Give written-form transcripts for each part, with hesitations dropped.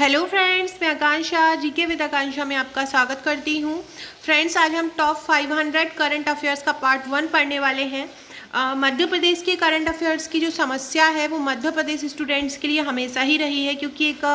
Hello friends, मैं आकांक्षा GK with आकांक्षा में आपका स्वागत करती हूँ। फ्रेंड्स, आज हम टॉप 500 करंट अफेयर्स का पार्ट 1 पढ़ने वाले हैं। मध्य प्रदेश के करंट अफेयर्स की जो समस्या है वो मध्य प्रदेश स्टूडेंट्स के लिए हमेशा ही रही है, क्योंकि एक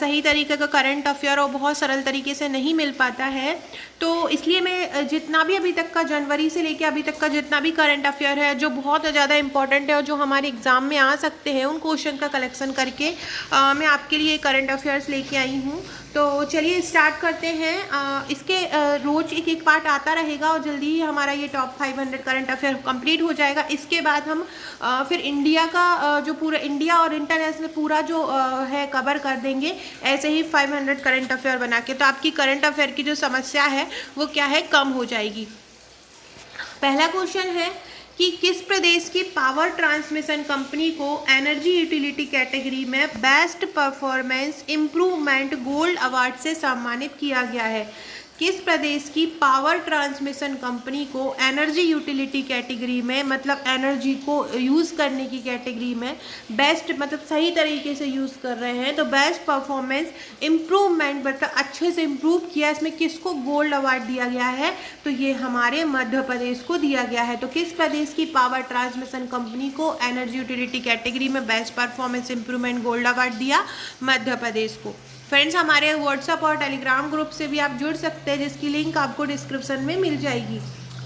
सही तरीके का करंट अफेयर और बहुत सरल तरीके से नहीं मिल पाता है। तो इसलिए मैं जितना भी अभी तक का जनवरी से लेके अभी तक का जितना भी करंट अफेयर है जो बहुत ज़्यादा इंपॉर्टेंट है और जो हमारे एग्ज़ाम में आ सकते हैं, उन क्वेश्चन का कलेक्शन करके मैं आपके लिए करंट अफेयर्स लेके आई हूँ। तो चलिए स्टार्ट करते हैं। इसके रोज एक पार्ट आता रहेगा और जल्दी ही हमारा ये टॉप 500 करंट अफेयर कंप्लीट हो जाएगा। इसके बाद हम फिर इंडिया का जो पूरा इंडिया और इंटरनेशनल पूरा जो है कवर कर देंगे, ऐसे ही 500 करंट अफेयर बना के। तो आपकी करंट अफेयर की जो समस्या है वो क्या है, कम हो जाएगी। पहला क्वेश्चन है कि किस प्रदेश की पावर ट्रांसमिशन कंपनी को एनर्जी यूटिलिटी कैटेगरी में best performance improvement gold award से सम्मानित किया गया है। किस प्रदेश की पावर ट्रांसमिशन कंपनी को एनर्जी यूटिलिटी कैटेगरी में, मतलब एनर्जी को यूज़ करने की कैटेगरी में बेस्ट, मतलब सही तरीके से यूज़ कर रहे हैं, तो बेस्ट परफॉर्मेंस इम्प्रूवमेंट, मतलब अच्छे से इम्प्रूव किया, इसमें किसको गोल्ड अवार्ड दिया गया है? तो ये हमारे मध्य प्रदेश को दिया गया है। तो किस प्रदेश की पावर ट्रांसमिशन कंपनी को एनर्जी यूटिलिटी कैटेगरी में best performance improvement gold award दिया? मध्य प्रदेश को। फ्रेंड्स, हमारे व्हाट्सएप और टेलीग्राम ग्रुप से भी आप जुड़ सकते हैं, जिसकी लिंक आपको डिस्क्रिप्शन में मिल जाएगी।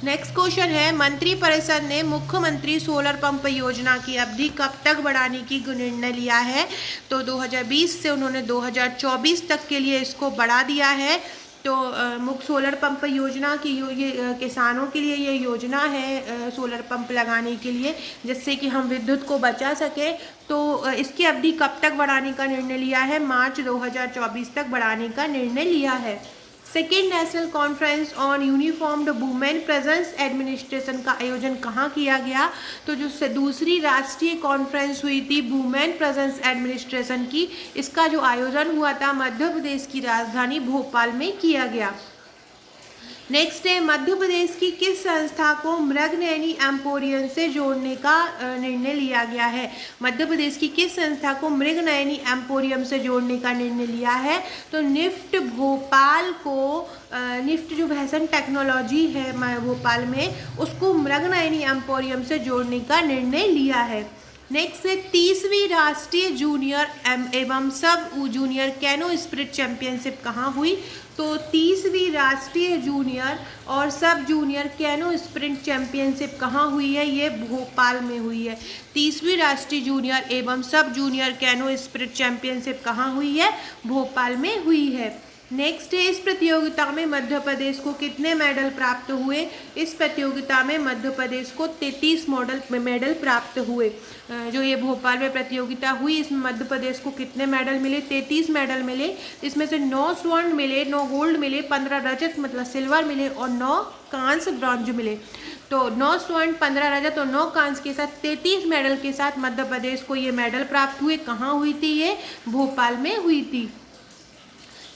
नेक्स्ट क्वेश्चन है, मंत्रिपरिषद ने मुख्यमंत्री सोलर पंप योजना की अवधि कब तक बढ़ाने की निर्णय लिया है? तो 2020 से उन्होंने 2024 तक के लिए इसको बढ़ा दिया है। तो मुख्य सोलर पंप योजना की ये किसानों के लिए ये योजना है, सोलर पंप लगाने के लिए, जिससे कि हम विद्युत को बचा सकें। तो इसकी अवधि कब तक बढ़ाने का निर्णय लिया है? मार्च 2024 तक बढ़ाने का निर्णय लिया है। Second national conference on uniformed women presence administration का आयोजन कहाँ किया गया? तो जो दूसरी राष्ट्रीय कॉन्फ्रेंस हुई थी वुमेन प्रेजेंस एडमिनिस्ट्रेशन की, इसका जो आयोजन हुआ था मध्य प्रदेश की राजधानी भोपाल में किया गया। नेक्स्ट है, मध्य प्रदेश की किस संस्था को मृगनयनी एम्पोरियम से जोड़ने का निर्णय लिया गया है? मध्य प्रदेश की किस संस्था को मृगनयनी एम्पोरियम से जोड़ने का निर्णय लिया है? तो निफ्ट भोपाल को, निफ्ट जो फैशन टेक्नोलॉजी है भोपाल में, उसको मृगनयनी एम्पोरियम से जोड़ने का निर्णय लिया है। नेक्स्ट है, 30वीं राष्ट्रीय जूनियर एवं सब जूनियर कैनो स्प्रिट चैंपियनशिप कहाँ हुई? तो 30वीं राष्ट्रीय जूनियर और सब जूनियर कैनो स्प्रिंट चैंपियनशिप कहाँ हुई है? ये भोपाल में हुई है। 30वीं राष्ट्रीय जूनियर एवं सब जूनियर कैनो स्प्रिंट चैंपियनशिप कहाँ हुई है? भोपाल में हुई है। नेक्स्ट है, इस प्रतियोगिता में मध्य प्रदेश को कितने मेडल प्राप्त हुए? इस प्रतियोगिता में मध्य प्रदेश को 33 मेडल प्राप्त हुए। जो ये भोपाल में प्रतियोगिता हुई, इसमें मध्य प्रदेश को कितने मेडल मिले? 33 मेडल मिले। इसमें से 9 स्वर्ण मिले, 9 गोल्ड मिले, 15 रजत मतलब सिल्वर मिले और 9 कांस्य ब्रॉन्ज मिले। तो 9 स्वर्ण, 15 रजत और 9 कांस्य के साथ 33 मेडल के साथ मध्य प्रदेश को ये मेडल प्राप्त हुए। कहाँ हुई थी ये? भोपाल में हुई थी।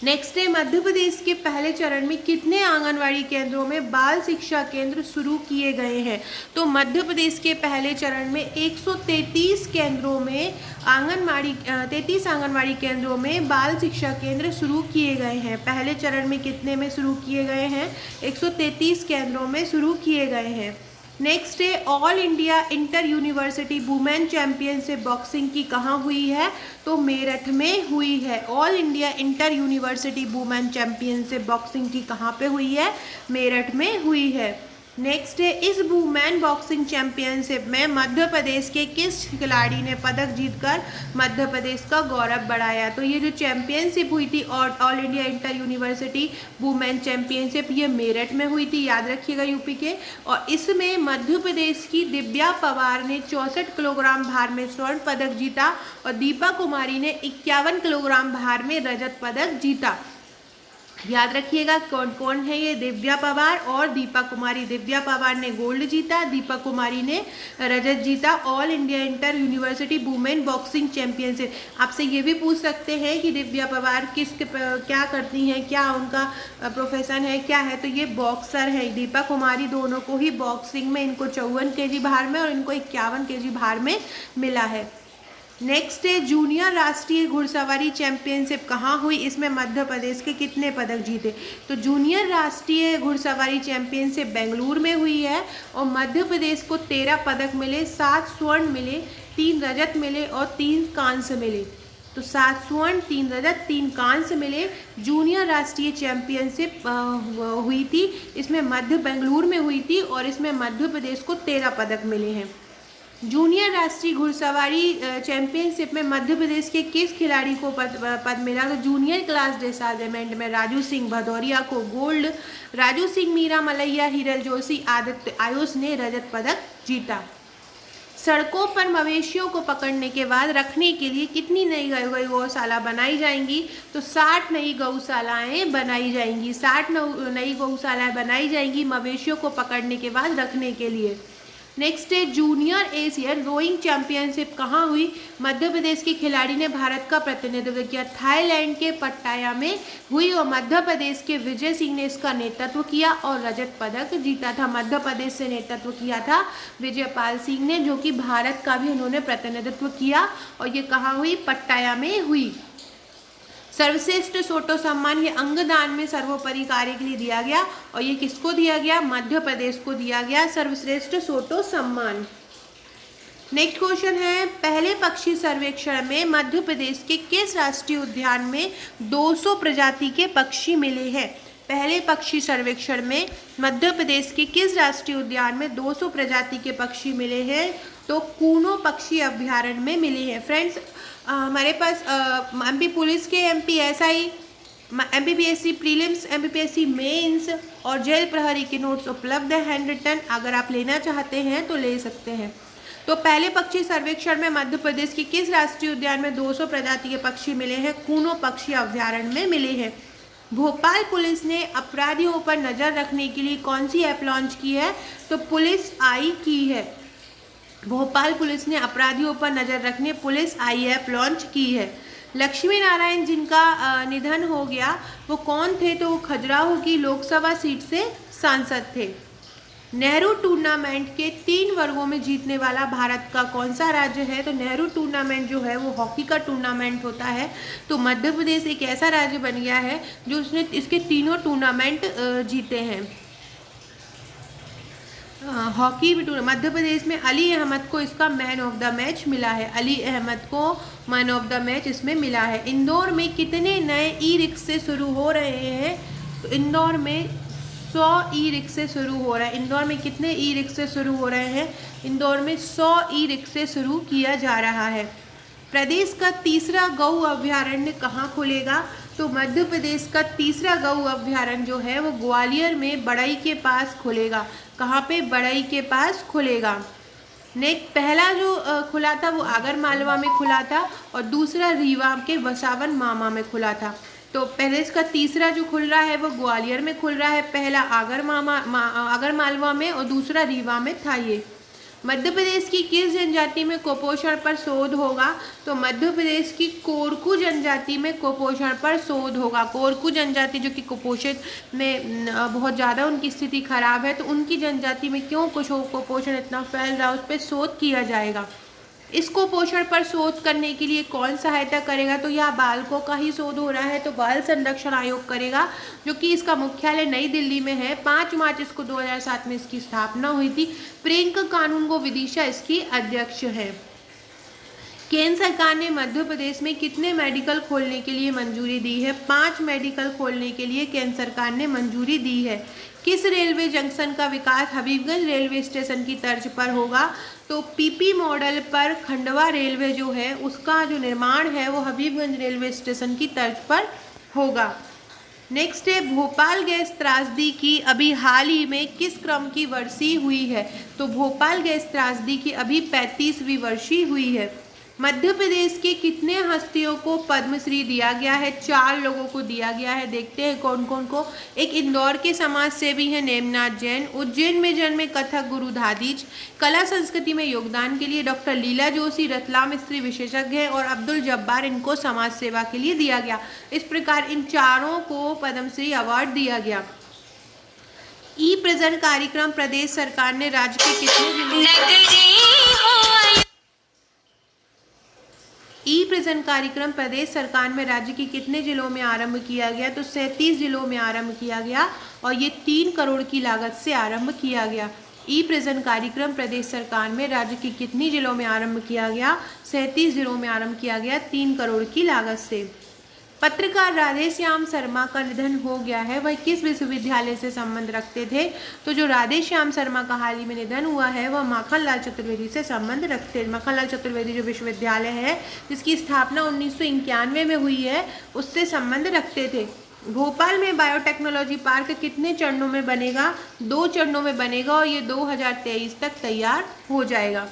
नेक्स्ट है, मध्य प्रदेश के पहले चरण में कितने आंगनवाड़ी केंद्रों में बाल शिक्षा केंद्र शुरू किए गए हैं? तो मध्य प्रदेश के पहले चरण में 133 केंद्रों में 33 आंगनवाड़ी केंद्रों में बाल शिक्षा केंद्र शुरू किए गए हैं। पहले चरण में कितने में शुरू किए गए हैं? 133 केंद्रों में शुरू किए गए हैं। नेक्स्ट है, all India inter university women championship boxing की कहाँ हुई है? तो मेरठ में हुई है। All India inter university women championship boxing की कहाँ पे हुई है? मेरठ में हुई है। नेक्स्ट है, इस वुमेन बॉक्सिंग चैंपियनशिप में मध्य प्रदेश के किस खिलाड़ी ने पदक जीतकर मध्य प्रदेश का गौरव बढ़ाया? तो ये जो चैंपियनशिप हुई थी और all India inter university women championship, ये मेरठ में हुई थी, याद रखिएगा, यूपी के। और इसमें मध्य प्रदेश की दिव्या पवार ने 64 किलोग्राम भार में स्वर्ण पदक जीता और दीपा कुमारी ने 51 किलोग्राम भार में रजत पदक जीता। याद रखिएगा कौन कौन है ये? दिव्या पवार और दीपा कुमारी। दिव्या पवार ने गोल्ड जीता, दीपा कुमारी ने रजत जीता। All India inter university women boxing championship. आपसे ये भी पूछ सकते हैं कि दिव्या पवार क्या करती हैं, क्या उनका प्रोफेशन है, क्या है? तो ये बॉक्सर है। दीपा कुमारी, दोनों को ही बॉक्सिंग में इनको 54 kg भार में और इनको 51 kg भार में मिला है। नेक्स्ट है जूनियर राष्ट्रीय घुड़सवारी चैंपियनशिप कहाँ हुई, इसमें मध्य प्रदेश के कितने पदक जीते। तो जूनियर राष्ट्रीय घुड़सवारी चैंपियनशिप बेंगलुरु में हुई है और मध्य प्रदेश को 13 पदक मिले, 7 स्वर्ण मिले, 3 रजत मिले और 3 कांस्य मिले। तो 7 स्वर्ण, 3 रजत, 3 कांस्य मिले। जूनियर राष्ट्रीय चैंपियनशिप हुई थी, इसमें बेंगलुरु में हुई थी और इसमें मध्य प्रदेश को 13 पदक मिले हैं। जूनियर राष्ट्रीय घुड़सवारी चैंपियनशिप में मध्य प्रदेश के किस खिलाड़ी को पद मिला। तो जूनियर क्लास ड्रेसाजमेंट में राजू सिंह भदौरिया को गोल्ड, राजू सिंह, मीरा मलैया, हिरल जोशी, आदित्य आयुष ने रजत पदक जीता। सड़कों पर मवेशियों को पकड़ने के बाद रखने के लिए कितनी नई गौशाला बनाई जाएंगी। तो 60 नई गौशालाएँ बनाई जाएंगी, 60 नई गौशालाएँ बनाई जाएंगी मवेशियों को पकड़ने के बाद रखने के लिए। नेक्स्ट है जूनियर एशियन रोइंग चैंपियनशिप कहाँ हुई। मध्य प्रदेश के खिलाड़ी ने भारत का प्रतिनिधित्व किया, थाईलैंड के पट्टाया में हुई और मध्य प्रदेश के विजय सिंह ने इसका नेतृत्व किया और रजत पदक जीता था। मध्य प्रदेश से नेतृत्व किया था विजयपाल सिंह ने, जो कि भारत का भी उन्होंने प्रतिनिधित्व किया और ये कहाँ हुई, पट्टाया में हुई। सर्वश्रेष्ठ सोटो सम्मान ये अंगदान में सर्वोपरि कार्य के लिए दिया गया और ये किसको दिया गया, मध्य प्रदेश को दिया गया सर्वश्रेष्ठ सोटो सम्मान। नेक्स्ट क्वेश्चन है पहले पक्षी सर्वेक्षण में मध्य प्रदेश के किस राष्ट्रीय उद्यान में 200 प्रजाति के पक्षी मिले हैं। पहले पक्षी सर्वेक्षण में मध्य प्रदेश के किस राष्ट्रीय उद्यान में 200 प्रजाति के पक्षी मिले हैं। तो कूनो पक्षी अभ्यारण्य में मिले हैं। फ्रेंड्स हमारे पास एमपी पुलिस के MPSI, MPPSC prelims, MPPSC mains और जेल प्रहरी के नोट्स उपलब्ध है हैंड रिटन, अगर आप लेना चाहते हैं तो ले सकते हैं। तो पहले पक्षी सर्वेक्षण में मध्य प्रदेश के किस राष्ट्रीय उद्यान में 200 प्रजाति के पक्षी मिले हैं। कूनो पक्षी अभ्यारण्य में मिले हैं। भोपाल पुलिस ने अपराधियों पर नज़र रखने के लिए कौन सी ऐप लॉन्च की है। तो पुलिस आई की है। भोपाल पुलिस ने अपराधियों पर नज़र रखने पुलिस आई ऐप लॉन्च की है। लक्ष्मी नारायण जिनका निधन हो गया वो कौन थे। तो वो खजुराहो की लोकसभा सीट से सांसद थे। नेहरू टूर्नामेंट के 3 वर्गों में जीतने वाला भारत का कौन सा राज्य है। तो नेहरू टूर्नामेंट जो है वो हॉकी का टूर्नामेंट होता है। तो मध्य प्रदेश एक ऐसा राज्य बन गया है जो उसने इसके तीनों टूर्नामेंट जीते हैं। हॉकी मध्य प्रदेश में अली अहमद को इसका मैन ऑफ द मैच मिला है। अली अहमद को मैन ऑफ द मैच इसमें मिला है। इंदौर में कितने नए ई-रिक्शे शुरू हो रहे हैं। तो इंदौर में 100 ई-रिक्शे शुरू हो रहे हैं। इंदौर में कितने ई-रिक्शे शुरू हो रहे हैं। इंदौर में 100 ई-रिक्शे शुरू किया जा रहा है। प्रदेश का तीसरा गौ अभ्यारण्य कहाँ खुलेगा। तो मध्य प्रदेश का तीसरा गौ अभ्यारण्य जो है वो ग्वालियर में बड़ई के पास खुलेगा। कहाँ पे, बड़ई के पास खुलेगा। नेक्स्ट पहला जो खुला था वो आगर मालवा में खुला था और दूसरा रीवा के वसावन मामा में खुला था। तो प्रदेश का तीसरा जो खुल रहा है वो ग्वालियर में खुल रहा है। पहला आगर मालवा में और दूसरा रीवा में था। ये मध्य प्रदेश की किस जनजाति में कुपोषण पर शोध होगा। तो मध्य प्रदेश की कोरकू जनजाति में कुपोषण पर शोध होगा। कोरकू जनजाति जो कि कुपोषित में बहुत ज़्यादा उनकी स्थिति खराब है, तो उनकी जनजाति में क्यों कुपोषण इतना फैल रहा है उस पर शोध किया जाएगा। इस कुपोषण पर शोध करने के लिए कौन सहायता करेगा। तो यह बालकों का ही शोध हो रहा है तो बाल संरक्षण आयोग करेगा, जो कि इसका मुख्यालय नई दिल्ली में है। 5 मार्च इसको 2007 में इसकी स्थापना हुई थी। प्रियंका कानूनगो विदिशा इसकी अध्यक्ष है। केंद्र सरकार ने मध्य प्रदेश में कितने मेडिकल खोलने के लिए मंजूरी दी है। 5 मेडिकल खोलने के लिए केंद्र सरकार ने मंजूरी दी है। किस रेलवे जंक्शन का विकास हबीबगंज रेलवे स्टेशन की तर्ज पर होगा। तो PP मॉडल पर खंडवा रेलवे जो है उसका जो निर्माण है वो हबीबगंज रेलवे स्टेशन की तर्ज पर होगा। नेक्स्ट है भोपाल गैस त्रासदी की अभी हाल ही में किस क्रम की वर्षी हुई है। तो भोपाल गैस त्रासदी की अभी 35वीं वर्षी हुई है। मध्य प्रदेश के कितने हस्तियों को पद्मश्री दिया गया है। 4 लोगों को दिया गया है। देखते हैं कौन कौन को। एक इंदौर के समाज सेवी हैं नेमनाथ जैन। उज्जैन में जन्मे कथक गुरु दादीज। कला संस्कृति में योगदान के लिए डॉक्टर लीला जोशी रतलाम स्त्री विशेषज्ञ हैं और अब्दुल जब्बार इनको समाज सेवा के लिए दिया गया। इस प्रकार इन चारों को पद्मश्री अवार्ड दिया गया। ई प्रेजेंट कार्यक्रम प्रदेश सरकार ने राज्य के कितने जिलों ई प्रिजन कार्यक्रम प्रदेश सरकार में राज्य के कितने जिलों में आरंभ किया गया? तो 37 जिलों में आरंभ किया गया और ये 3 करोड़ की लागत से आरंभ किया गया। ई प्रिजन कार्यक्रम प्रदेश सरकार में राज्य के कितने जिलों में आरंभ किया गया? 37 जिलों में आरंभ किया गया 3 करोड़ की लागत से। पत्रकार राधेश्याम शर्मा का निधन हो गया है, वह किस विश्वविद्यालय से संबंध रखते थे? तो जो राधेश्याम शर्मा का हाल ही में निधन हुआ है वह माखनलाल चतुर्वेदी से संबंध रखते हैं। माखनलाल चतुर्वेदी जो विश्वविद्यालय है जिसकी स्थापना 1991 में हुई है उससे संबंध रखते थे। भोपाल में बायोटेक्नोलॉजी पार्क कितने चरणों में बनेगा? 2 चरणों में बनेगा और ये 2023 तक तैयार हो जाएगा।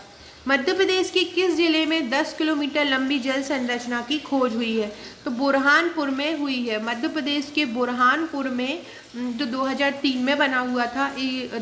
मध्य प्रदेश के किस जिले में 10 किलोमीटर लंबी जल संरचना की खोज हुई है? तो बुरहानपुर में हुई है। मध्य प्रदेश के बुरहानपुर में जो 2003 में बना हुआ था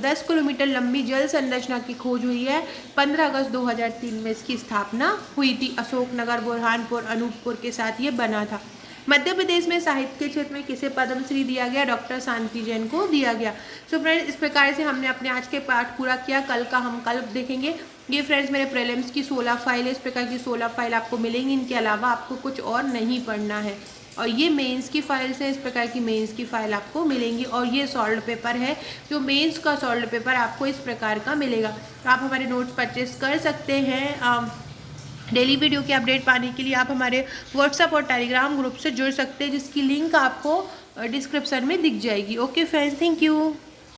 10 किलोमीटर लंबी जल संरचना की खोज हुई है। 15 अगस्त 2003 में इसकी स्थापना हुई थी। अशोकनगर, बुरहानपुर, अनूपपुर के साथ ये बना था। मध्य प्रदेश में साहित्य के क्षेत्र में किसे पद्मश्री दिया गया? डॉक्टर शांति जैन को दिया गया। सो फ्रेंड्स, इस प्रकार से हमने अपने आज के पाठ पूरा किया। कल का हम कल देखेंगे। ये फ्रेंड्स मेरे प्रीलिम्स की 16 फाइल है। इस प्रकार की 16 फाइल आपको मिलेंगी। इनके अलावा आपको कुछ और नहीं पढ़ना है। और ये मेंस की फाइल्स हैं। इस प्रकार की मेंस की फाइल आपको मिलेंगी। और ये सॉल्व पेपर है। जो मेंस का सॉल्व पेपर आपको इस प्रकार का मिलेगा। तो आप हमारे नोट्स परचेस कर सकते हैं। डेली वीडियो की अपडेट पाने के लिए आप हमारे व्हाट्सएप और टेलीग्राम ग्रुप से जुड़ सकते हैं जिसकी लिंक आपको डिस्क्रिप्शन में दिख जाएगी। Okay friends, thank you.